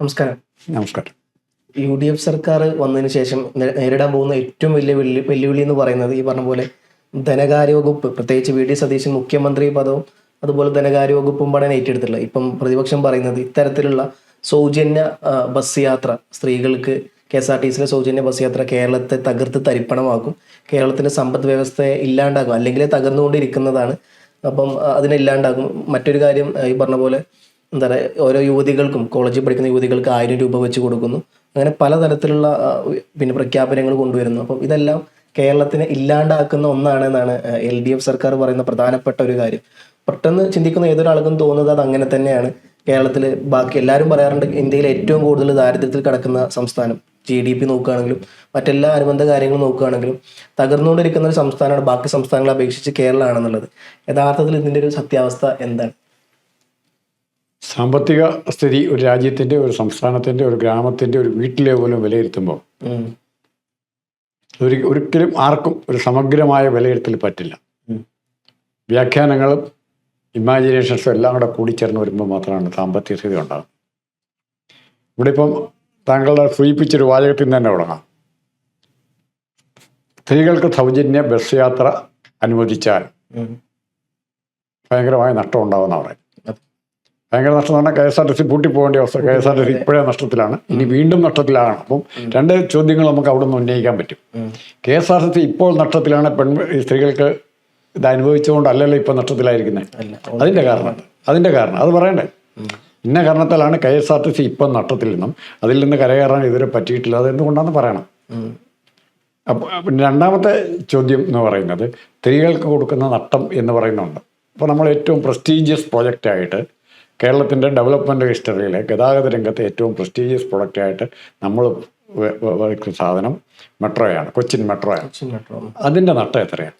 നമസ്കാരം. നമസ്കാരം. UDF സർക്കാർ വന്നതിന് ശേഷം നേരിടാൻ പോകുന്ന ഏറ്റവും വലിയ വെല്ലുവിളി എന്ന് പറയുന്നത് ഈ പറഞ്ഞ പോലെ ധനകാര്യ വകുപ്പ്, പ്രത്യേകിച്ച് VD സതീശൻ മുഖ്യമന്ത്രി പദവും അതുപോലെ ധനകാര്യ വകുപ്പും പാടാൻ ഏറ്റെടുത്തിട്ടുള്ളത്. ഇപ്പം പ്രതിപക്ഷം പറയുന്നത് ഇത്തരത്തിലുള്ള സൗജന്യ ബസ് യാത്ര, സ്ത്രീകൾക്ക് KSRTCയിലെ സൗജന്യ ബസ് യാത്ര കേരളത്തെ തകർത്ത് തരിപ്പണമാക്കും, കേരളത്തിൻ്റെ സമ്പദ് വ്യവസ്ഥയെ ഇല്ലാണ്ടാക്കും, അല്ലെങ്കിൽ തകർന്നുകൊണ്ടിരിക്കുന്നതാണ്. അപ്പം അതിനെ ഇല്ലാണ്ടാക്കും. മറ്റൊരു കാര്യം, ഈ പറഞ്ഞ പോലെ എന്താ പറയുക, ഓരോ യുവതികൾക്കും, കോളേജിൽ പഠിക്കുന്ന യുവതികൾക്ക് 1000 രൂപ വെച്ച് കൊടുക്കുന്നു. അങ്ങനെ പലതരത്തിലുള്ള പ്രഖ്യാപനങ്ങൾ കൊണ്ടുവരുന്നു. അപ്പം ഇതെല്ലാം കേരളത്തിനെ ഇല്ലാണ്ടാക്കുന്ന ഒന്നാണെന്നാണ് LDF സർക്കാർ പറയുന്ന പ്രധാനപ്പെട്ട ഒരു കാര്യം. പെട്ടെന്ന് ചിന്തിക്കുന്ന ഏതൊരാൾക്കും തോന്നുന്നത് അത് അങ്ങനെ തന്നെയാണ്. കേരളത്തിൽ ബാക്കി എല്ലാവരും പറയാറുണ്ട് ഇന്ത്യയിൽ ഏറ്റവും കൂടുതൽ ദാരിദ്ര്യത്തിൽ കിടക്കുന്ന സംസ്ഥാനം, GDP നോക്കുകയാണെങ്കിലും മറ്റെല്ലാ അനുബന്ധ കാര്യങ്ങളും നോക്കുകയാണെങ്കിലും തകർന്നുകൊണ്ടിരിക്കുന്ന ഒരു സംസ്ഥാനമാണ് ബാക്കി സംസ്ഥാനങ്ങളെ അപേക്ഷിച്ച് കേരളമാണെന്നുള്ളത്. യഥാർത്ഥത്തിൽ ഇതിൻ്റെ ഒരു സത്യാവസ്ഥ എന്താണ്? സാമ്പത്തിക സ്ഥിതി ഒരു രാജ്യത്തിൻ്റെ, ഒരു സംസ്ഥാനത്തിൻ്റെ, ഒരു ഗ്രാമത്തിൻ്റെ, ഒരു വീട്ടിലെ പോലും വിലയിരുത്തുമ്പോൾ ഒരിക്കലും ആർക്കും ഒരു സമഗ്രമായ വിലയിരുത്തൽ പറ്റില്ല. വ്യാഖ്യാനങ്ങളും ഇമാജിനേഷൻസും എല്ലാം കൂടെ കൂടിച്ചേർന്ന് വരുമ്പോൾ മാത്രമാണ് സാമ്പത്തിക സ്ഥിതി ഉണ്ടാകുന്നത്. ഇവിടെ ഇപ്പം താങ്കളുടെ സൂചിപ്പിച്ചൊരു വാചകത്തിൽ നിന്ന് തന്നെ തുടങ്ങാം. സ്ത്രീകൾക്ക് സൗജന്യ ബസ് യാത്ര അനുവദിച്ചാൽ ഭയങ്കരമായ നഷ്ടം ഉണ്ടാകുമെന്ന് പറയും. ഭയങ്കര നഷ്ടം എന്ന് പറഞ്ഞാൽ KSRTC പൂട്ടിപ്പോകേണ്ട അവസ്ഥ. KSRTC ഇപ്പോഴേ നഷ്ടത്തിലാണ്, ഇനി വീണ്ടും നഷ്ടത്തിലാണ്. അപ്പം രണ്ട് ചോദ്യങ്ങൾ നമുക്ക് അവിടെ നിന്ന് ഉന്നയിക്കാൻ പറ്റും. KSRTC ഇപ്പോൾ നഷ്ടത്തിലാണ്, സ്ത്രീകൾക്ക് ഇത് അനുഭവിച്ചുകൊണ്ടല്ലല്ലോ ഇപ്പം നഷ്ടത്തിലായിരിക്കുന്നത്. അതിൻ്റെ കാരണം അത് പറയണ്ടേ. ഇന്ന കാരണത്താലാണ് KSRTC ഇപ്പം നഷ്ടത്തിൽ നിന്നും അതിൽ നിന്ന് കരകയറാൻ ഇതുവരെ പറ്റിയിട്ടില്ല. അത് എന്തുകൊണ്ടാണെന്ന് പറയണം. അപ്പോൾ പിന്നെ രണ്ടാമത്തെ ചോദ്യം എന്ന് പറയുന്നത് സ്ത്രീകൾക്ക് കൊടുക്കുന്ന നഷ്ടം എന്ന് പറയുന്നുണ്ട്. അപ്പോൾ നമ്മൾ ഏറ്റവും പ്രസ്റ്റീജിയസ് പ്രോജക്റ്റായിട്ട് കേരളത്തിൻ്റെ ഡെവലപ്മെൻറ്റ് ഹിസ്റ്ററിയിലെ ഗതാഗത രംഗത്തെ ഏറ്റവും പ്രസ്റ്റീജിയസ് പ്രോഡക്റ്റായിട്ട് നമ്മൾ സാധനം മെട്രോയാണ്, കൊച്ചിൻ മെട്രോയാണ്. അതിൻ്റെ നഷ്ടം എത്രയാണ്?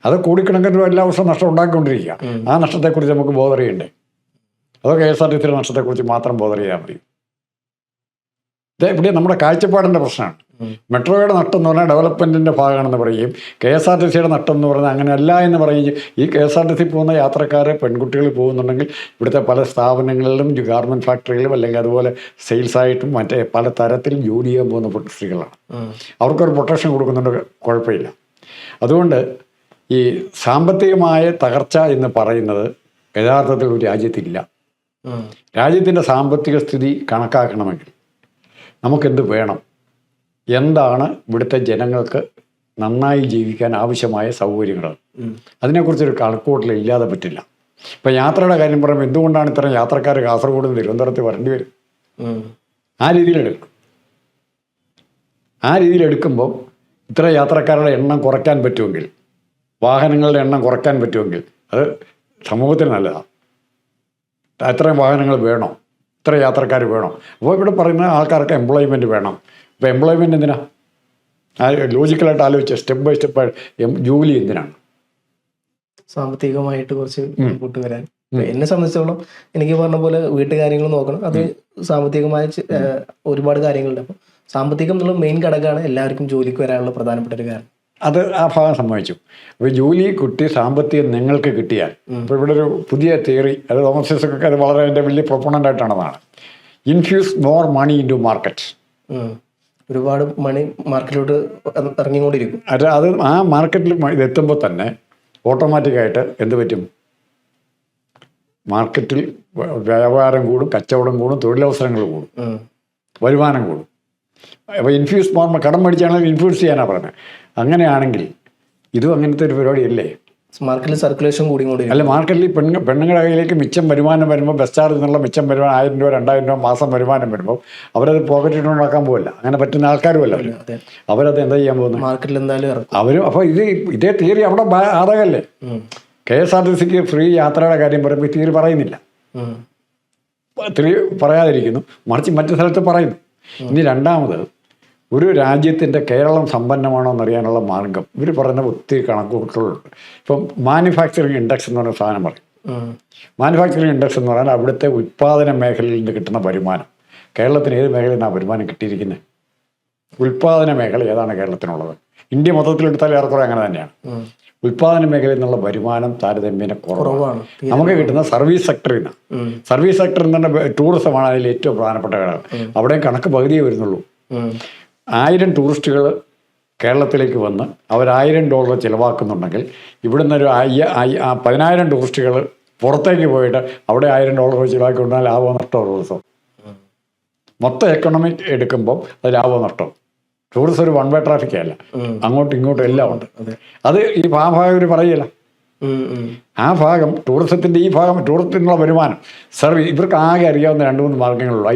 അത് കോടിക്കണക്കിന് എല്ലാ വർഷവും നഷ്ടം ഉണ്ടാക്കിക്കൊണ്ടിരിക്കുക. ആ നഷ്ടത്തെക്കുറിച്ച് നമുക്ക് ബോധർ ചെയ്യണ്ടേ? അതോ KSRTCയുടെ നഷ്ടത്തെക്കുറിച്ച് മാത്രം ബോധർ ചെയ്യാൻ മതി? ഇവിടെ നമ്മുടെ കാഴ്ചപ്പാടിൻ്റെ പ്രശ്നമാണ്. മെട്രോയുടെ നഷ്ടം എന്ന് പറഞ്ഞാൽ ഡെവലപ്മെൻറ്റിൻ്റെ ഭാഗമാണെന്ന് പറയുകയും KSRTCയുടെ നഷ്ടം എന്ന് പറഞ്ഞാൽ അങ്ങനെയല്ല എന്ന് പറയുകയും, ഈ KSRTC പോകുന്ന യാത്രക്കാരെ പെൺകുട്ടികൾ പോകുന്നുണ്ടെങ്കിൽ ഇവിടുത്തെ പല സ്ഥാപനങ്ങളിലും, ഗാർമെൻറ്റ് ഫാക്ടറിയിലും, അല്ലെങ്കിൽ അതുപോലെ സെയിൽസായിട്ടും മറ്റേ പല തരത്തിൽ ജോലി ചെയ്യാൻ പോകുന്ന സ്ത്രീകളാണ്. അവർക്കൊരു പ്രൊട്ടക്ഷൻ കൊടുക്കുന്നുണ്ട്, കുഴപ്പമില്ല. അതുകൊണ്ട് ഈ സാമ്പത്തികമായ തകർച്ച എന്ന് പറയുന്നത് യഥാർത്ഥത്തിൽ ഒരു രാജ്യത്തില്ല. രാജ്യത്തിൻ്റെ സാമ്പത്തിക സ്ഥിതി കണക്കാക്കണമെങ്കിൽ നമുക്കെന്ത് വേണം, എന്താണ് ഇവിടുത്തെ ജനങ്ങൾക്ക് നന്നായി ജീവിക്കാൻ ആവശ്യമായ സൗകര്യങ്ങൾ, അതിനെക്കുറിച്ചൊരു കണക്കുകൂട്ടൽ ഇല്ലാതെ പറ്റില്ല. ഇപ്പം യാത്രയുടെ കാര്യം പറയുമ്പോൾ എന്തുകൊണ്ടാണ് ഇത്തരം യാത്രക്കാർ കാസർഗോഡ് നിന്ന് തിരുവനന്തപുരത്ത് വരേണ്ടി വരും? ആ രീതിയിലെടുക്കുമ്പോൾ ഇത്ര യാത്രക്കാരുടെ എണ്ണം കുറയ്ക്കാൻ പറ്റുമെങ്കിൽ, വാഹനങ്ങളുടെ എണ്ണം കുറയ്ക്കാൻ പറ്റുമെങ്കിൽ അത് സമൂഹത്തിന് നല്ലതാണ്. എത്രയും വാഹനങ്ങൾ വേണോ, ഇത്ര യാത്രക്കാർ വേണോ? അപ്പോൾ ഇവിടെ പറയുന്ന ആൾക്കാർക്ക് എംപ്ലോയ്മെൻറ്റ് വേണം. ഇപ്പോൾ എംപ്ലോയ്മെൻറ്റ് എന്തിനാ? ലോജിക്കലായിട്ട് ആലോചിച്ച സ്റ്റെപ്പ് ബൈ സ്റ്റെപ്പ് ജോലി എന്തിനാണ്? സാമ്പത്തികമായിട്ട് കുറച്ച് മുമ്പോട്ട് വരാൻ. എന്നെ സംബന്ധിച്ചോളം എനിക്ക് പറഞ്ഞ പോലെ വീട്ടുകാര്യങ്ങൾ നോക്കണം, അത് സാമ്പത്തികമായ ഒരുപാട് കാര്യങ്ങളുണ്ട്. അപ്പം സാമ്പത്തികം എന്നുള്ള മെയിൻ ഘടകമാണ് എല്ലാവർക്കും ജോലിക്ക് വരാനുള്ള പ്രധാനപ്പെട്ട ഒരു കാരണം. അത് ആ ഭാഗം സമ്മതിച്ചു. അപ്പോൾ ജോലി കിട്ടി, സാമ്പത്തികം നിങ്ങൾക്ക് കിട്ടിയാൽ, ഇപ്പോൾ ഇവിടെ ഒരു പുതിയ തിയറി, അത് തോമസ് ഐസക്കൊക്കെ അത് വളരെ എൻ്റെ വലിയ പ്രൊപ്പണൻ്റ് ആയിട്ടാണതാണ്, infuse more money into market. ഒരുപാട് മണി മാർക്കറ്റിലോട്ട് ഇറങ്ങിക്കൊണ്ടിരിക്കും. അത് ആ മാർക്കറ്റിൽ ഇതെത്തുമ്പോൾ തന്നെ ഓട്ടോമാറ്റിക്കായിട്ട് എന്ത് പറ്റും? മാർക്കറ്റിൽ വ്യാപാരം കൂടും, കച്ചവടം കൂടും, തൊഴിലവസരങ്ങൾ കൂടും, വരുമാനം കൂടും. അപ്പോൾ ഇൻഫ്യൂസ് മോർ, കടം മേടിച്ചാണെങ്കിൽ ഇൻഫ്യൂസ് ചെയ്യാനാണ് പറഞ്ഞത്. അങ്ങനെയാണെങ്കിൽ ഇതും അങ്ങനത്തെ ഒരു പരിപാടിയല്ലേ? മാർക്കറ്റിൽ സർക്കുലേഷൻ കൂടിക്കൊണ്ടിരിക്കും. അല്ല, മാർക്കറ്റിൽ പെണ്ണുങ്ങളുടെ കയ്യിലേക്ക് മിച്ചം വരുമാനം വരുമ്പോൾ, ബസ് ചാർജിൽ നിന്നുള്ള മിച്ചം വരുമാനം 1000 രൂപ 2000 രൂപ മാസം വരുമാനം വരുമ്പോൾ അവരത് പോക്കറ്റിൽ ഉണ്ടാക്കാൻ പോകില്ല. അങ്ങനെ പറ്റുന്ന ആൾക്കാരുമല്ല അവരത് എന്താ ചെയ്യാൻ പോകുന്നത്? മാർക്കറ്റിൽ എന്തായാലും അവരും. അപ്പോൾ ഇതേ തിയറി അവിടെ ബാധകമല്ലേ? KSRTCക്ക് ഫ്രീ യാത്രയുടെ കാര്യം പറയുമ്പോൾ ഈ തിയറി പറയുന്നില്ല, പറയാതിരിക്കുന്നു, മറിച്ച് മറ്റു സ്ഥലത്ത് പറയുന്നു. ഇനി രണ്ടാമത്, ഒരു രാജ്യത്തിൻ്റെ കേരളം സമ്പന്നമാണോ എന്നറിയാനുള്ള മാർഗം ഇവർ പറയുന്ന ഒത്തിരി കണക്കുകൂട്ടലുണ്ട്. ഇപ്പം മാനുഫാക്ചറിങ് ഇൻഡെക്സ് എന്ന് പറഞ്ഞ സാധനം പറയും. മാനുഫാക്ചറിങ് ഇൻഡെക്സ് എന്ന് പറഞ്ഞാൽ അവിടുത്തെ ഉൽപ്പാദന മേഖലയിൽ നിന്ന് കിട്ടുന്ന വരുമാനം. കേരളത്തിന് ഏത് മേഖലയിൽ നിന്നാണ് വരുമാനം കിട്ടിയിരിക്കുന്നത്? ഉൽപ്പാദന മേഖല ഏതാണ് കേരളത്തിനുള്ളത്? ഇന്ത്യ മൊത്തത്തിലെടുത്താൽ ഏറെക്കുറെ അങ്ങനെ തന്നെയാണ്. ഉൽപ്പാദന മേഖലയിൽ നിന്നുള്ള വരുമാനം താരതമ്യേന കുറവാണ്. കുറവാണ്. നമുക്ക് കിട്ടുന്ന സർവീസ് സെക്ടറിൽ നിന്ന്, സർവീസ് സെക്ടറിൽ നിന്ന് ടൂറിസമാണ് അതിൽ ഏറ്റവും പ്രധാനപ്പെട്ട ഘടകം. അവിടെയും കണക്ക് പകുതിയേ വരുന്നുള്ളൂ. 1000 ടൂറിസ്റ്റുകൾ കേരളത്തിലേക്ക് വന്ന് അവർ $1000 ചിലവാക്കുന്നുണ്ടെങ്കിൽ ഇവിടുന്ന് ഒരു 10,000 ടൂറിസ്റ്റുകൾ പുറത്തേക്ക് പോയിട്ട് അവിടെ $1000 ചിലവാക്കിക്കൊണ്ടാൽ ലാഭമോ നഷ്ടമോ ടൂറിസം. മൊത്തം എക്കണോമിക് എടുക്കുമ്പോൾ അത് ലാഭമോ നഷ്ടം. ടൂറിസം ഒരു വൺ വേ ട്രാഫിക് അല്ല, അങ്ങോട്ടും ഇങ്ങോട്ടും എല്ലാം ഉണ്ട്. അത് ഈ ഭാഗം ഇവർ പറയില്ല. ആ ഭാഗം ടൂറിസത്തിൻ്റെ ഈ ഭാഗം ടൂറിസത്തിനുള്ള വരുമാനം സർവീസ് ഇവർക്ക് ആകെ അറിയാവുന്ന 2-3 മാർഗ്ഗങ്ങളുള്ളൂ.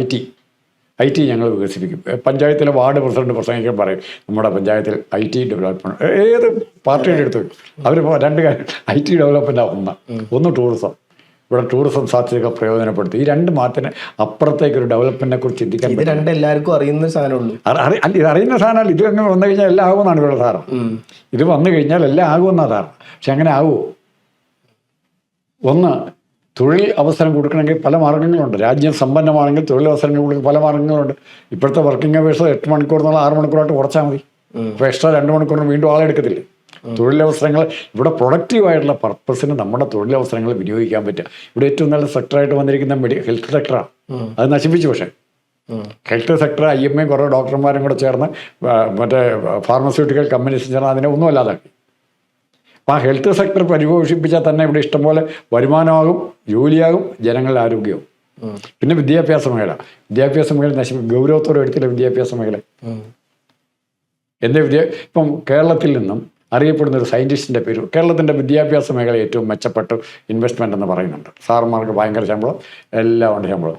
ഐ ടി ഞങ്ങൾ വികസിപ്പിക്കും. പഞ്ചായത്തിലെ വാർഡ് പ്രസിഡന്റ് പ്രസംഗിക്കാൻ പറയും നമ്മുടെ പഞ്ചായത്തിൽ IT ഡെവലപ്മെൻറ്റ്. ഏത് പാർട്ടിയുടെ എടുത്ത് അവർ 2 കാര്യം IT ഡെവലപ്മെൻറ്റാണ്. ഒന്ന് ടൂറിസം. ഇവിടെ ടൂറിസം സാധ്യതകൾ പ്രയോജനപ്പെടുത്തി ഈ 2 മാസത്തിന് അപ്പുറത്തേക്ക് ഒരു ഡെവലപ്മെന്റിനെ കുറിച്ച് ചിന്തിക്കാൻ പറ്റും. എല്ലാവർക്കും അറിയുന്ന സാധനമുള്ളൂ. ഇത് അറിയുന്ന സാധനമല്ല. ഇത് അങ്ങനെ വന്നു കഴിഞ്ഞാൽ എല്ലാം ആകുമെന്നാണ് ഇവിടെ ധാരണ. ഇത് വന്നു കഴിഞ്ഞാൽ എല്ലാം ആകുമെന്നാണ് ധാരണ. പക്ഷെ അങ്ങനെ ആകുമോ? ഒന്ന്, തൊഴിൽ അവസരം കൊടുക്കണമെങ്കിൽ പല മാർഗ്ഗങ്ങളുണ്ട്. രാജ്യം സമ്പന്നമാണെങ്കിൽ തൊഴിൽ അവസരങ്ങൾ കൊടുക്കാൻ പല മാർഗ്ഗങ്ങളുണ്ട്. ഇപ്പോഴത്തെ വർക്കിംഗ് അവേഴ്സ് 8 മണിക്കൂർ എന്നുള്ള 6 മണിക്കൂറായിട്ട് കുറച്ചാൽ മതി. അപ്പോൾ എക്സ്ട്രാ 2 മണിക്കൂറിന് വീണ്ടും ആളെടുക്കത്തില്ലേ? തൊഴിലവസരങ്ങൾ ഇവിടെ പ്രൊഡക്റ്റീവായിട്ടുള്ള പർപ്പസിന് നമ്മുടെ തൊഴിലവസരങ്ങൾ വിനിയോഗിക്കാൻ പറ്റുക. ഇവിടെ ഏറ്റവും നല്ല സെക്ടറായിട്ട് വന്നിരിക്കുന്ന ഹെൽത്ത് സെക്ടറാണ്. അത് നശിപ്പിച്ചു. പക്ഷേ ഹെൽത്ത് സെക്ടർ IMA കുറേ ഡോക്ടർമാരും കൂടെ ചേർന്ന് മറ്റേ ഫാർമസ്യൂട്ടിക്കൽ കമ്പനീസ് ചേർന്ന് അതിനെ ഒന്നും അല്ലാതാക്കി. അപ്പോൾ ആ ഹെൽത്ത് സെക്ടർ പരിപോഷിപ്പിച്ചാൽ തന്നെ ഇവിടെ ഇഷ്ടംപോലെ വരുമാനമാകും, ജോലിയാകും, ജനങ്ങളുടെ ആരോഗ്യവും. പിന്നെ വിദ്യാഭ്യാസ മേഖല ഗൗരവത്തോടെ എടുത്തില്ല വിദ്യാഭ്യാസ മേഖല. ഇപ്പം കേരളത്തിൽ നിന്നും അറിയപ്പെടുന്ന ഒരു സയൻറ്റിസ്റ്റിൻ്റെ പേര്, കേരളത്തിൻ്റെ വിദ്യാഭ്യാസ മേഖല ഏറ്റവും മെച്ചപ്പെട്ട ഇൻവെസ്റ്റ്മെൻ്റ് എന്ന് പറയുന്നുണ്ട്. സാറന്മാർക്ക് ഭയങ്കര ശമ്പളം, എല്ലാം ഉണ്ട് ശമ്പളം.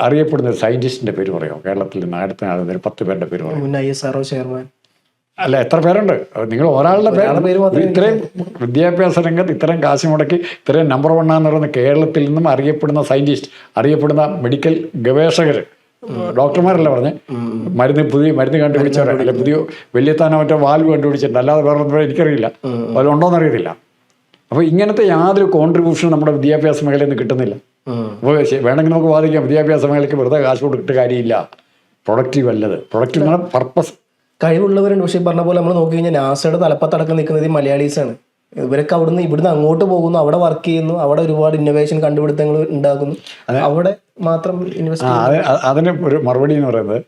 അറിയപ്പെടുന്ന ഒരു സയൻറ്റിസ്റ്റിൻ്റെ പേര് പറയുമോ കേരളത്തിൽ നിന്ന്? അടുത്ത നാൾ 10 പേരുടെ പേര് പറയും. ISRO ചെയർമാൻ അല്ല, എത്ര പേരുണ്ട്? നിങ്ങൾ ഒരാളുടെ പേര്. ഇത്രയും വിദ്യാഭ്യാസ രംഗത്ത് ഇത്രയും കാശ് മുടക്കി ഇത്രയും നമ്പർ 1 എന്ന് പറയുന്ന കേരളത്തിൽ നിന്നും അറിയപ്പെടുന്ന സയൻറ്റിസ്റ്റ്, അറിയപ്പെടുന്ന മെഡിക്കൽ ഗവേഷകർ, ഡോക്ടർമാരല്ല പറഞ്ഞ് പുതിയ മരുന്ന് കണ്ടുപിടിച്ചവരെ, അല്ലെ പുതിയ വലിയത്താനോ മറ്റോ വാൽവ് കണ്ടുപിടിച്ചിട്ടുണ്ട്. അല്ലാതെ വേറെ എനിക്കറിയില്ല, അതിലുണ്ടോയെന്ന് അറിയത്തില്ല. അപ്പോൾ ഇങ്ങനത്തെ യാതൊരു കോൺട്രിബ്യൂഷനും നമ്മുടെ വിദ്യാഭ്യാസ മേഖലയിൽ നിന്ന് കിട്ടുന്നില്ല. അപ്പോൾ വേണമെങ്കിൽ നമുക്ക് വാദിക്കാം വിദ്യാഭ്യാസ മേഖലയ്ക്ക് വെറുതെ കാശ് കൊടുത്തിട്ട് കാര്യമില്ല. പ്രൊഡക്റ്റീവ് അല്ലത്. പ്രൊഡക്റ്റീവ് പർപ്പസ് കഴിവുള്ളവരുണ്ട്. പക്ഷേ പറഞ്ഞ പോലെ നമ്മൾ നോക്കി കഴിഞ്ഞാൽ നാസയുടെ തലപ്പത്തടക്കം നിൽക്കുന്നത് ഈ മലയാളീസാണ്. ഇവരൊക്കെ ഇവിടുന്ന് അങ്ങോട്ട് പോകുന്നു, അവിടെ വർക്ക് ചെയ്യുന്നു, അവിടെ ഒരുപാട് ഇന്നോവേഷൻ കണ്ടുപിടുത്തങ്ങൾ ഉണ്ടാക്കുന്നു, അവിടെ മാത്രം ഇൻവെസ്റ്റ്. അതിന് ഒരു മറുപടി എന്ന് പറയുന്നത്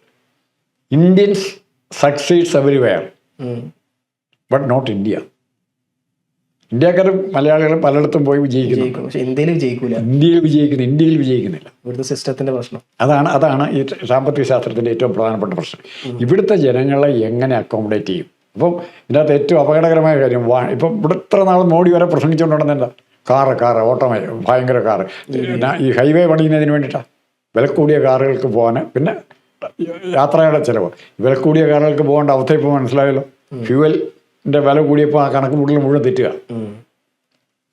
Indians succeeds everywhere but not India. ഇന്ത്യക്കാരും മലയാളികളും പലയിടത്തും പോയി വിജയിക്കുന്നു, പക്ഷേ ഇന്ത്യയിൽ വിജയിക്കുന്നില്ല. ഇവിടുത്തെ സിസ്റ്റത്തിന്റെ പ്രശ്നം അതാണ് ഈ സാമ്പത്തിക ശാസ്ത്രത്തിന്റെ ഏറ്റവും പ്രധാനപ്പെട്ട പ്രശ്നം. ഇവിടുത്തെ ജനങ്ങളെ എങ്ങനെ അക്കോമഡേറ്റ് ചെയ്യും? അപ്പം ഇതിനകത്ത് ഏറ്റവും അപകടകരമായ കാര്യം, ഇപ്പം ഇവിടെ ഇത്ര നാൾ മോഡി വരെ പ്രസംഗിച്ചുകൊണ്ടുണ്ടെന്ന് എന്താ? കാറ് ഓട്ടോമേ ഭയങ്കര കാറ്. ഈ ഹൈവേ പണിയുന്നതിന് വേണ്ടിയിട്ടാണ്. വില കൂടിയ കാറുകൾക്ക് പോകാൻ, പിന്നെ യാത്രയുടെ ചിലവ്. വില കൂടിയ കാറുകൾക്ക് പോകേണ്ട അവസ്ഥ ഇപ്പോൾ മനസ്സിലായല്ലോ. ഫ്യൂവലിൻ്റെ വില കൂടിയപ്പോൾ ആ കണക്ക് മുഴുവൻ തെറ്റുക.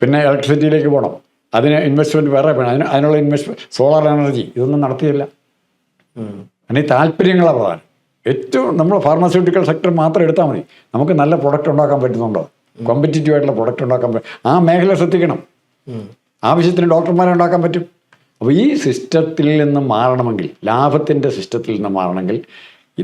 പിന്നെ ഇലക്ട്രിസിറ്റിയിലേക്ക് പോകണം, അതിന് ഇൻവെസ്റ്റ്മെൻറ്റ് വേറെ വേണം. അതിനുള്ള ഇൻവെസ്റ്റ്മെൻറ്റ്, സോളാർ എനർജി, ഇതൊന്നും നടത്തിയില്ല. അതിന് താല്പര്യങ്ങളാണ് പ്രധാനം. ഏറ്റവും നമ്മൾ ഫാർമസ്യൂട്ടിക്കൽ സെക്ടർ മാത്രം എടുത്താൽ മതി. നമുക്ക് നല്ല പ്രൊഡക്റ്റ് ഉണ്ടാക്കാൻ പറ്റുന്നുണ്ടോ? കോമ്പറ്റീറ്റീവ് ആയിട്ടുള്ള പ്രൊഡക്റ്റ് ഉണ്ടാക്കാൻ പറ്റും. ആ മേഖല ശ്രദ്ധിക്കണം. ആവശ്യത്തിന് ഡോക്ടർമാരെ ഉണ്ടാക്കാൻ പറ്റും. അപ്പോൾ ഈ സിസ്റ്റത്തിൽ നിന്ന് മാറണമെങ്കിൽ, ലാഭത്തിൻ്റെ സിസ്റ്റത്തിൽ നിന്ന് മാറണമെങ്കിൽ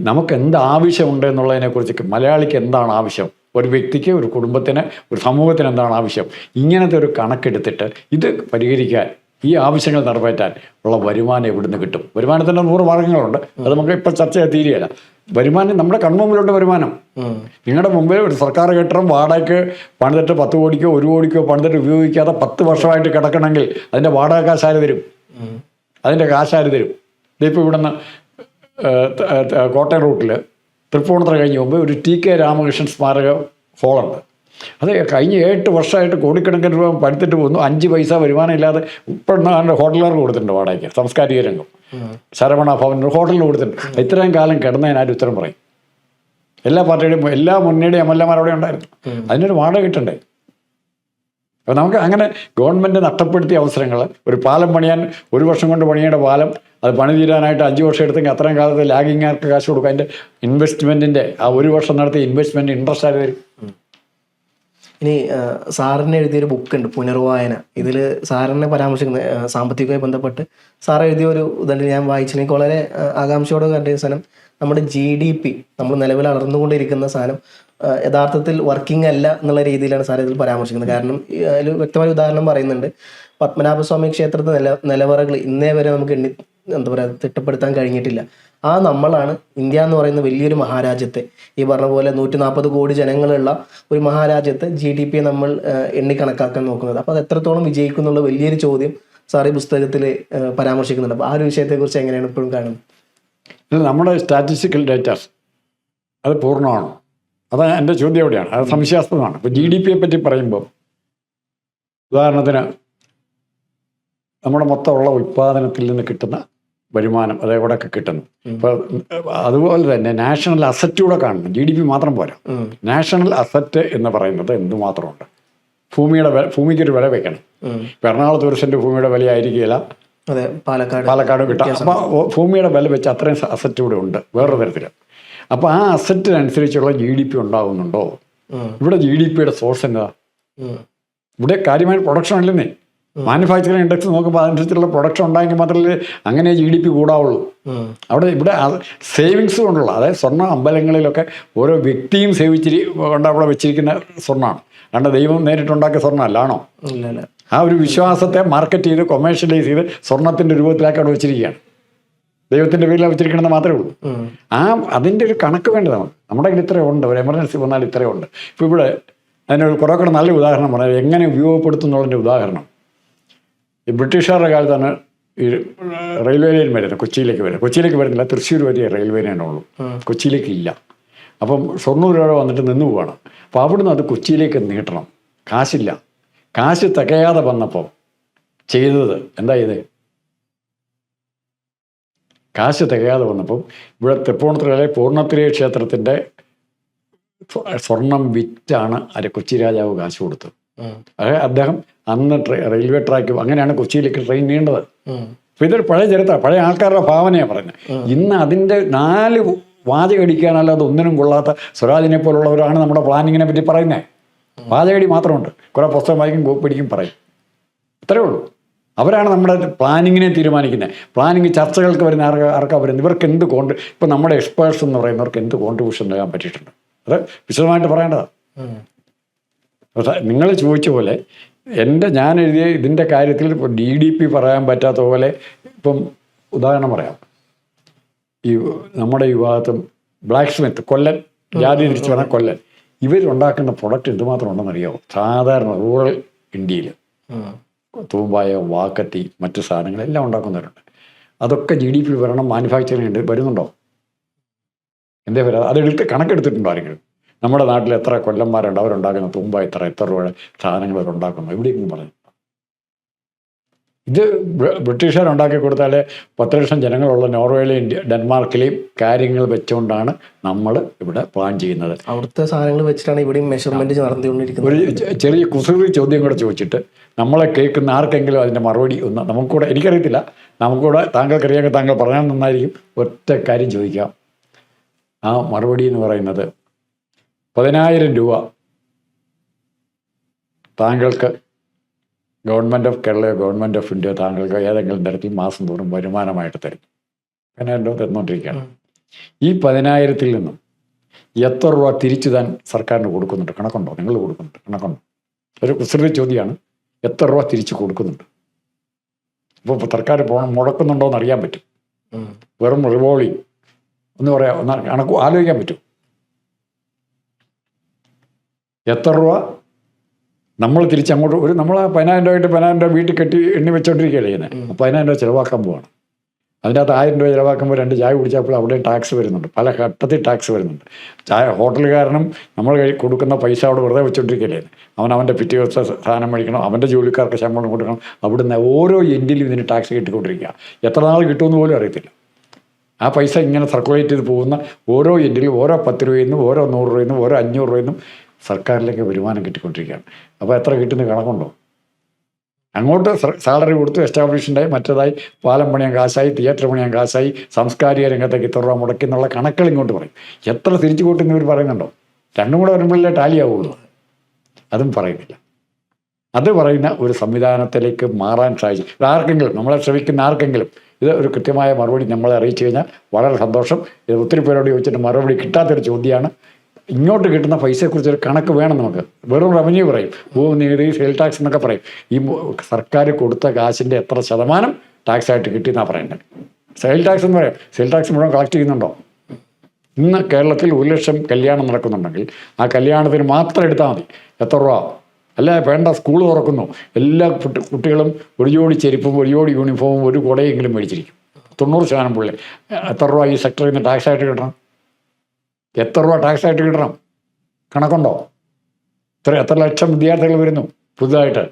നമുക്ക് എന്ത് ആവശ്യമുണ്ട് എന്നുള്ളതിനെക്കുറിച്ച്, മലയാളിക്ക് എന്താണ് ആവശ്യം, ഒരു വ്യക്തിക്ക്, ഒരു കുടുംബത്തിന്, ഒരു സമൂഹത്തിന് എന്താണ് ആവശ്യം, ഇങ്ങനത്തെ ഒരു കണക്കെടുത്തിട്ട് ഇത് പരിഹരിക്കാൻ, ഈ ആവശ്യങ്ങൾ നിറവേറ്റാൻ ഉള്ള വരുമാനം എവിടുന്ന് കിട്ടും? വരുമാനത്തിൻ്റെ 100 മാർഗ്ഗങ്ങളുണ്ട്. അത് നമുക്ക് ഇപ്പോൾ ചർച്ച ചെയ്യാൻ തീരുകയില്ല. വരുമാനം നമ്മുടെ കൺമുമ്പിലുണ്ട്. വരുമാനം നിങ്ങളുടെ മുമ്പിൽ ഒരു സർക്കാർ കെട്ടിടം വാടകയ്ക്ക് പണിതിട്ട് 10 കോടിക്കോ 1 കോടിക്കോ പണിതിട്ട് ഉപയോഗിക്കാതെ 10 വർഷമായിട്ട് കിടക്കണമെങ്കിൽ അതിൻ്റെ വാടക കാശാര് തരും? അതിൻ്റെ കാശാര് തരും? ഇതിപ്പോൾ ഇവിടുന്ന് കോട്ടയം റൂട്ടിൽ തൃപ്പൂണിത്തുറ കഴിഞ്ഞ് പോകുമ്പോൾ ഒരു TK രാമകൃഷ്ണൻ സ്മാരക ഹോളുണ്ട്. അത് കഴിഞ്ഞ 8 വർഷമായിട്ട് കോടിക്കണക്കിന് രൂപ പടുത്തിട്ട് പോകുന്നു. 5 പൈസ വരുമാനം ഇല്ലാതെ ഇപ്പോഴാണ് ഹോട്ടലുകാർക്ക് കൊടുത്തിട്ടുണ്ട് വാടകയ്ക്ക്. സാംസ്കാരിക രംഗം, ശരവണ ഭവൻ ഹോട്ടലിന് കൊടുത്തിട്ടുണ്ട്. ഇത്രയും കാലം കിടന്നതിനാരും ഉത്തരം പറയും. എല്ലാ പാർട്ടിയുടെയും, എല്ലാ മുന്നണിയുടെയും MLA അവിടെ ഉണ്ടായിരുന്നു. അതിനൊരു വാടക കിട്ടണ്ടേ? അപ്പോൾ നമുക്ക് അങ്ങനെ ഗവൺമെൻറ് നഷ്ടപ്പെടുത്തിയ അവസരങ്ങൾ, ഒരു പാലം പണിയാൻ 1 വർഷം കൊണ്ട് പണിയേണ്ട പാലം അത് പണി തീരാനായിട്ട് 5 വർഷം എടുത്തെങ്കിൽ അത്രയും കാലത്ത് ലാഗിങ്ങാർക്ക് കാശ് കൊടുക്കും. അതിൻ്റെ ഇൻവെസ്റ്റ്മെൻറ്റിൻ്റെ ആ 1 വർഷം നടത്തിയ ഇൻവെസ്റ്റ്മെൻറ്റ് ഇൻട്രസ്റ്റ് ആര് വരും? ഇനി സാറിന് എഴുതിയൊരു ബുക്കുണ്ട്, പുനർവായന. ഇതിൽ സാറിനെ പരാമർശിക്കുന്ന സാമ്പത്തികമായി ബന്ധപ്പെട്ട് സാർ എഴുതിയ ഒരു ഇതുണ്ട്. ഞാൻ വായിച്ചു, എനിക്ക് വളരെ ആകാംക്ഷയോടെ കണ്ട സാധനം, നമ്മുടെ GDP, നമ്മൾ നിലവിൽ അളർന്നുകൊണ്ടിരിക്കുന്ന സാധനം യഥാർത്ഥത്തിൽ വർക്കിംഗ് അല്ല എന്നുള്ള രീതിയിലാണ് സാർ ഇതിൽ പരാമർശിക്കുന്നത്. കാരണം അതിൽ വ്യക്തമായ ഉദാഹരണം പറയുന്നുണ്ട്. പത്മനാഭസ്വാമി ക്ഷേത്രത്തിൽ നിലവറകൾ ഇന്നേ വരെ നമുക്ക് എന്താ പറയുക തിട്ടപ്പെടുത്താൻ കഴിഞ്ഞിട്ടില്ല. ആ നമ്മളാണ് ഇന്ത്യ എന്ന് പറയുന്ന വലിയൊരു മഹാരാജ്യത്തെ, ഈ പറഞ്ഞ പോലെ 140 കോടി ജനങ്ങളുള്ള ഒരു മഹാരാജ്യത്തെ GDP നമ്മൾ എണ്ണിക്കണക്കാക്കാൻ നോക്കുന്നത്. അപ്പോൾ അത് എത്രത്തോളം വിജയിക്കുന്നുള്ള വലിയൊരു ചോദ്യം സാർ ഈ പുസ്തകത്തിൽ പരാമർശിക്കുന്നുണ്ട്. അപ്പോൾ ആ ഒരു വിഷയത്തെക്കുറിച്ച് എങ്ങനെയാണ് ഇപ്പോഴും കാണുന്നത്? നമ്മുടെ സ്റ്റാറ്റിസ്റ്റിക്കൽ ഡേറ്റാസ് അത് പൂർണ്ണമാണ്. അത് എൻ്റെ ചോദ്യം എവിടെയാണ്, അത് സംശയാസ്പദമാണ്. ഇപ്പോൾ GDP പറ്റി പറയുമ്പോൾ ഉദാഹരണത്തിന് നമ്മുടെ മൊത്തമുള്ള ഉൽപ്പാദനത്തിൽ നിന്ന് കിട്ടുന്ന വരുമാനം അത് എവിടെയൊക്കെ കിട്ടുന്നു. ഇപ്പോൾ അതുപോലെ തന്നെ നാഷണൽ അസറ്റ് കൂടെ കാണുന്നു. GDP മാത്രം പോരാ, നാഷണൽ അസറ്റ് എന്ന് പറയുന്നത് എന്തുമാത്രമുണ്ട്. ഭൂമിക്കൊരു വില വെക്കണം. ഇപ്പം എറണാകുളത്ത് 1 സെൻറ്റ് ഭൂമിയുടെ വില ആയിരിക്കില്ല പാലക്കാട് കിട്ടാം. അപ്പോൾ ഭൂമിയുടെ വില വെച്ച് അത്രയും അസറ്റ് ഇവിടെ ഉണ്ട് വേറൊരു തരത്തിൽ. അപ്പോൾ ആ അസറ്റിനനുസരിച്ചുള്ള GDP ഉണ്ടാകുന്നുണ്ടോ? ഇവിടെ GDPയുടെ സോഴ്സ് എന്നതാ? ഇവിടെ കാര്യമായ പ്രൊഡക്ഷൻ അല്ലെന്നേ. മാനുഫാക്ചറിങ് ഇൻഡെക്സ് നോക്കുമ്പോൾ അതനുസരിച്ചുള്ള പ്രൊഡക്ഷൻ ഉണ്ടായെങ്കിൽ മാത്രമല്ലേ അങ്ങനെ GDP കൂടാവുള്ളൂ. ഇവിടെ സേവിങ്സ് കൊണ്ടുള്ള, അതായത് സ്വർണ്ണ അമ്പലങ്ങളിലൊക്കെ ഓരോ വ്യക്തിയും കൊണ്ട് അവിടെ വെച്ചിരിക്കുന്ന സ്വർണ്ണമാണ്. കാരണം ദൈവം നേരിട്ടുണ്ടാക്കിയ സ്വർണ്ണമല്ലാണോ? ആ ഒരു വിശ്വാസത്തെ മാർക്കറ്റ് ചെയ്ത് കൊമേഴ്ഷ്യലൈസ് ചെയ്ത് സ്വർണത്തിൻ്റെ രൂപത്തിലാക്കി അവിടെ വെച്ചിരിക്കുകയാണ്. ദൈവത്തിൻ്റെ പേരിലാണ് വെച്ചിരിക്കണമെന്ന് മാത്രമേ ഉള്ളൂ. അതിൻ്റെ ഒരു കണക്ക് വേണ്ടതാണ്. നമ്മുടെ കയ്യിൽ ഇത്രയും ഉണ്ട്, ഒരു എമർജൻസി വന്നാൽ ഇത്രയും ഉണ്ട്. ഇപ്പോൾ ഇവിടെ അതിനൊരു കുറേ കൂടെ നല്ല ഉദാഹരണം പറയാം, എങ്ങനെ ഉപയോഗപ്പെടുത്തുന്നുള്ളതിൻ്റെ ഉദാഹരണം. ഈ ബ്രിട്ടീഷുകാരുടെ കാലത്താണ് ഈ റെയിൽവേ ലൈൻ വരുന്നത്, കൊച്ചിയിലേക്ക് വരുന്നില്ല, തൃശ്ശൂർ വരെ റെയിൽവേ ലൈനുള്ളൂ, കൊച്ചിയിലേക്ക് ഇല്ല. അപ്പം ഷൊർണൂർ വരെ വന്നിട്ട് നിന്ന് പോവാണ്. അപ്പോൾ അവിടുന്ന് അത് കൊച്ചിയിലേക്ക് നീട്ടണം, കാശില്ല. കാശ് തികയാതെ വന്നപ്പോൾ ചെയ്തത് എന്താ? കാശ് തികയാതെ വന്നപ്പം ഇവിടെ തൃപ്പൂണിത്തുറയിലെ പൂർണ്ണത്തിരേ ക്ഷേത്രത്തിൻ്റെ സ്വർണം വിറ്റാണ് കൊച്ചി രാജാവ് കാശ് കൊടുത്തത്. അതായത് അദ്ദേഹം അന്ന് റെയിൽവേ ട്രാക്ക് അങ്ങനെയാണ് കൊച്ചിയിലേക്ക് ട്രെയിൻ നീണ്ടത്. അപ്പോൾ ഇതൊരു പഴയ ചരിത്രം, പഴയ ആൾക്കാരുടെ ഭാവനയാണ് പറയുന്നത്. ഇന്ന് അതിൻ്റെ 4 വാചകടിക്കാനല്ലാതെ ഒന്നിനും കൊള്ളാത്ത സ്വരാജിനെ പോലുള്ളവരാണ് നമ്മുടെ പ്ലാനിങ്ങിനെ പറ്റി പറയുന്നത്. വാചകടി മാത്രമുണ്ട്, കുറേ പുസ്തകം വായിക്കും, പിടിക്കും, പറയും, ഇത്രയേ ഉള്ളൂ. അവരാണ് നമ്മുടെ പ്ലാനിങ്ങിനെ തീരുമാനിക്കുന്നത്. പ്ലാനിങ് ചർച്ചകൾക്ക് വരുന്ന ആർക്കാ വരുന്നത്? ഇവർക്ക് എന്ത് ഇപ്പം നമ്മുടെ എക്സ്പേർട്സ് എന്ന് പറയുന്നവർക്ക് എന്ത് കോൺട്രിബ്യൂഷൻ നൽകാൻ പറ്റിയിട്ടുണ്ട്? അത് വിശദമായിട്ട് പറയേണ്ടതാണ്. നിങ്ങൾ ചോദിച്ച പോലെ ഞാൻ എഴുതിയ ഇതിൻ്റെ കാര്യത്തിൽ ഇപ്പോൾ DDP പറയാൻ പറ്റാത്ത പോലെ ഇപ്പം ഉദാഹരണം പറയാം. ഈ നമ്മുടെ ഈ ഭാഗത്തും ബ്ലാക്ക് സ്മിത്ത്, കൊല്ലൻ, ജാതി തിരിച്ചു പറഞ്ഞാൽ കൊല്ലൻ, ഇവരുണ്ടാക്കുന്ന പ്രൊഡക്റ്റ് എന്തുമാത്രം ഉണ്ടെന്നറിയാമോ? സാധാരണ റൂറൽ ഇന്ത്യയിൽ തൂമ്പായോ വാക്കത്തി മറ്റു സാധനങ്ങളെല്ലാം ഉണ്ടാക്കുന്നവരുണ്ട്. അതൊക്കെ GDP വരണം, മാനുഫാക്ചറിങ് വരുന്നുണ്ടോ? എന്തേ വരാം? അതെടുത്ത് കണക്കെടുത്തിട്ടുണ്ടോ ആരെങ്കിലും? നമ്മുടെ നാട്ടിൽ എത്ര കൊല്ലന്മാരുണ്ട്, അവരുണ്ടാക്കുന്ന തുമ്പ എത്ര രൂപ സാധനങ്ങൾ അവരുണ്ടാക്കുന്നു, എവിടെയെങ്കിലും പറഞ്ഞു. ഇത് ബ്രിട്ടീഷുകാരുണ്ടാക്കി കൊടുത്താൽ 10 ലക്ഷം ജനങ്ങളുള്ള നോർവേയിലെയും ഡെൻമാർക്കിലെയും കാര്യങ്ങൾ വെച്ചുകൊണ്ടാണ് നമ്മൾ ഇവിടെ പ്ലാൻ ചെയ്യുന്നത്. അവിടുത്തെ സാധനങ്ങൾ വെച്ചിട്ടാണ് ഇവിടെയും മെഷർമെൻറ്റ് നടത്തിക്കൊണ്ടിരിക്കുന്നത്. ഒരു ചെറിയ കുസൃതി ചോദ്യം കൂടെ ചോദിച്ചിട്ട് നമ്മളെ കേൾക്കുന്ന ആർക്കെങ്കിലും അതിൻ്റെ മറുപടി ഒന്ന് നമുക്കൂടെ, എനിക്കറിയത്തില്ല, നമുക്കൂടെ താങ്കൾക്കറിയാമെങ്കിൽ താങ്കൾ പറഞ്ഞാൽ നന്നായിരിക്കും. ഒറ്റ കാര്യം ചോദിക്കാം. ആ മറുപടി എന്ന് പറയുന്നത് 10,000 രൂപ താങ്കൾക്ക് ഗവൺമെൻറ് ഓഫ് കേരളയോ ഗവൺമെൻറ് ഓഫ് ഇന്ത്യയോ താങ്കൾക്ക് ഏതെങ്കിലും തരത്തിൽ മാസം തോറും വരുമാനമായിട്ട് തരും. 10,000 രൂപ തന്നുകൊണ്ടിരിക്കുകയാണ്. ഈ 10,000-ൽ നിന്നും എത്ര രൂപ തിരിച്ചു താൻ സർക്കാരിന് കൊടുക്കുന്നുണ്ട്? കണക്കുണ്ടോ? നിങ്ങൾ കൊടുക്കുന്നുണ്ട്? കണക്കുണ്ടോ? ഒരു കുസൃതി ചോദ്യമാണ്. എത്ര രൂപ തിരിച്ചു കൊടുക്കുന്നുണ്ട്? ഇപ്പോൾ സർക്കാർ മുടക്കുന്നുണ്ടോ എന്ന് അറിയാൻ പറ്റും. വെറും റിവോൾവിങ് ഒന്ന് പറയാം, ഒന്ന് കണക്ക് ആലോചിക്കാൻ പറ്റും. എത്ര രൂപ നമ്മൾ തിരിച്ചങ്ങോട്ട് നമ്മൾ 10,000 രൂപയായിട്ട് 10,000 രൂപ വീട്ടിൽ കെട്ടി എണ്ണി വെച്ചോണ്ടിരിക്കുകയല്ലേ ചെയ്യുന്നത്. 10,000 രൂപ ചിലവാക്കാൻ പോവാണ്. അതിനകത്ത് 1000 രൂപ ചിലവാക്കുമ്പോൾ 2 ചായ കുടിച്ചപ്പോൾ അവിടെ ടാക്സ് വരുന്നുണ്ട്, പല ഘട്ടത്തിൽ ടാക്സ് വരുന്നുണ്ട്. ഹോട്ടലുകാരനും നമ്മൾ കൊടുക്കുന്ന പൈസ അവിടെ വെറുതെ വെച്ചോണ്ടിരിക്കുകയല്ലേ. അവൻ്റെ പിറ്റേ ദിവസം സാധനം മേടിക്കണം, അവൻ്റെ ജോലിക്കാർക്ക് ശമ്പളം കൊടുക്കണം. അവിടുന്ന് ഓരോ എൻഡിലും ഇതിന് ടാക്സ് കിട്ടിക്കൊണ്ടിരിക്കുക. എത്ര നാൾ കിട്ടുമെന്ന് പോലും അറിയത്തില്ല. ആ പൈസ ഇങ്ങനെ സർക്കുലേറ്റ് ചെയ്ത് പോകുന്ന ഓരോ എൻഡിലും ഓരോ 10 രൂപയിൽ നിന്നും ഓരോ 100 രൂപയിൽ നിന്നും ഓരോ 500 രൂപയിൽ നിന്നും സർക്കാരിലേക്ക് വരുമാനം കിട്ടിക്കൊണ്ടിരിക്കുകയാണ്. അപ്പോൾ എത്ര കിട്ടുന്ന കണക്കുണ്ടോ? അങ്ങോട്ട് സാലറി കൊടുത്തു, എസ്റ്റാബ്ലിഷ്മെൻ്റായി, മറ്റേതായി പാലം പണിയാൻ കാശായി, തിയേറ്റർ പണിയാൻ കാശായി, സാംസ്കാരിക രംഗത്തേക്ക് ഇത്ര രൂപ മുടക്കി എന്നുള്ള കണക്കുകൾ ഇങ്ങോട്ട് പറയും. എത്ര തിരിച്ചു കൂട്ടുന്നവർ പറയുന്നുണ്ടോ? രണ്ടും കൂടെ വരുമ്പോഴല്ലേ ടാലി ആവുള്ളൂ. അതും പറയുന്നില്ല. അത് പറയുന്ന ഒരു സംവിധാനത്തിലേക്ക് മാറാൻ സാധിച്ചു ആർക്കെങ്കിലും, നമ്മളെ ശ്രമിക്കുന്ന ആർക്കെങ്കിലും ഇത് ഒരു കൃത്യമായ മറുപടി നമ്മളെ അറിയിച്ചു കഴിഞ്ഞാൽ വളരെ സന്തോഷം. ഇത് ഒത്തിരി പേരോട് ചോദിച്ചിട്ട് മറുപടി കിട്ടാത്തൊരു ചോദ്യമാണ്. ഇങ്ങോട്ട് കിട്ടുന്ന പൈസയെക്കുറിച്ചൊരു കണക്ക് വേണം നമുക്ക്. വെറും റവന്യൂ പറയും, ഭൂനികുതി, സെയിൽ ടാക്സ് എന്നൊക്കെ പറയും. ഈ സർക്കാർ കൊടുത്ത കാശിൻ്റെ എത്ര ശതമാനം ടാക്സ് ആയിട്ട് കിട്ടിയെന്നാണ് പറയുന്നത്. സെയിൽ ടാക്സ് എന്ന് പറയാം, സെയിൽ ടാക്സ് മുഴുവൻ കളക്ട് ചെയ്യുന്നുണ്ടോ? ഇന്ന് കേരളത്തിൽ 1 ലക്ഷം കല്യാണം നടക്കുന്നുണ്ടെങ്കിൽ ആ കല്യാണത്തിന് മാത്രം എടുത്താൽ മതി എത്ര രൂപ? അല്ല വേണ്ട, സ്കൂൾ തുറക്കുന്നു, എല്ലാ കുട്ടികളും ഒരു ജോഡി ചെരുപ്പും ഒരു ജോഡി യൂണിഫോമും ഒരു കുടയെങ്കിലും മേടിച്ചിരിക്കും. 90% പുള്ളി എത്ര രൂപ ഈ സെക്ടറിൽ നിന്ന് ടാക്സ് ആയിട്ട് കിട്ടണം? എത്ര രൂപ ടാക്സ് ആയിട്ട് കിട്ടണം? കണക്കുണ്ടോ? എത്ര ലക്ഷം വിദ്യാർത്ഥികൾ വരുന്നു പുതുതായിട്ട്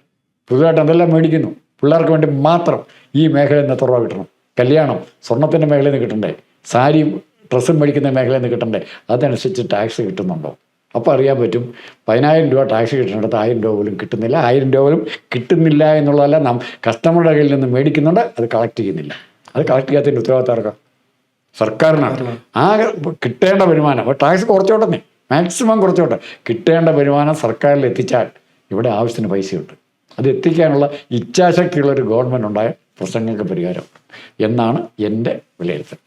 എന്തെല്ലാം മേടിക്കുന്നു പിള്ളേർക്ക് വേണ്ടി മാത്രം. ഈ മേഖലയിൽ നിന്ന് എത്ര രൂപ കിട്ടണം? കല്യാണം സ്വർണത്തിൻ്റെ മേഖലയിൽ നിന്ന് കിട്ടണ്ടേ? സാരിയും ഡ്രസ്സും മേടിക്കുന്ന മേഖലയിൽ നിന്ന് കിട്ടണ്ടേ? അതനുസരിച്ച് ടാക്സ് കിട്ടുന്നുണ്ടോ? അപ്പോൾ അറിയാൻ പറ്റും 10,000 രൂപ ടാക്സ് കിട്ടുന്നിടത്ത് 1000 രൂപ പോലും കിട്ടുന്നില്ല. 1000 രൂപ പോലും കിട്ടുന്നില്ല എന്നുള്ളതല്ല, കസ്റ്റമറുടെ കയ്യിൽ നിന്ന് മേടിക്കുന്നുണ്ട്, അത് കളക്ട് ചെയ്യുന്നില്ല. അത് കളക്ട് ചെയ്യാത്തതിൻ്റെ ഉത്തരവാദിത്തം ആർക്കാ? സർക്കാരിനാണ്. ആ കിട്ടേണ്ട വരുമാനം ടാക്സ് കുറച്ചോട്ടെ, മാക്സിമം കുറച്ചോട്ടെ, കിട്ടേണ്ട വരുമാനം സർക്കാരിൽ എത്തിച്ചാൽ ഇവിടെ ആവശ്യത്തിന് പൈസയുണ്ട്. അത് എത്തിക്കാനുള്ള ഇച്ഛാശക്തിയുള്ളൊരു ഗവൺമെൻറ് ഉണ്ടായ പ്രശ്നങ്ങൾക്ക് പരിഹാരം എന്നാണ് എൻ്റെ വിലയിരുത്തൽ.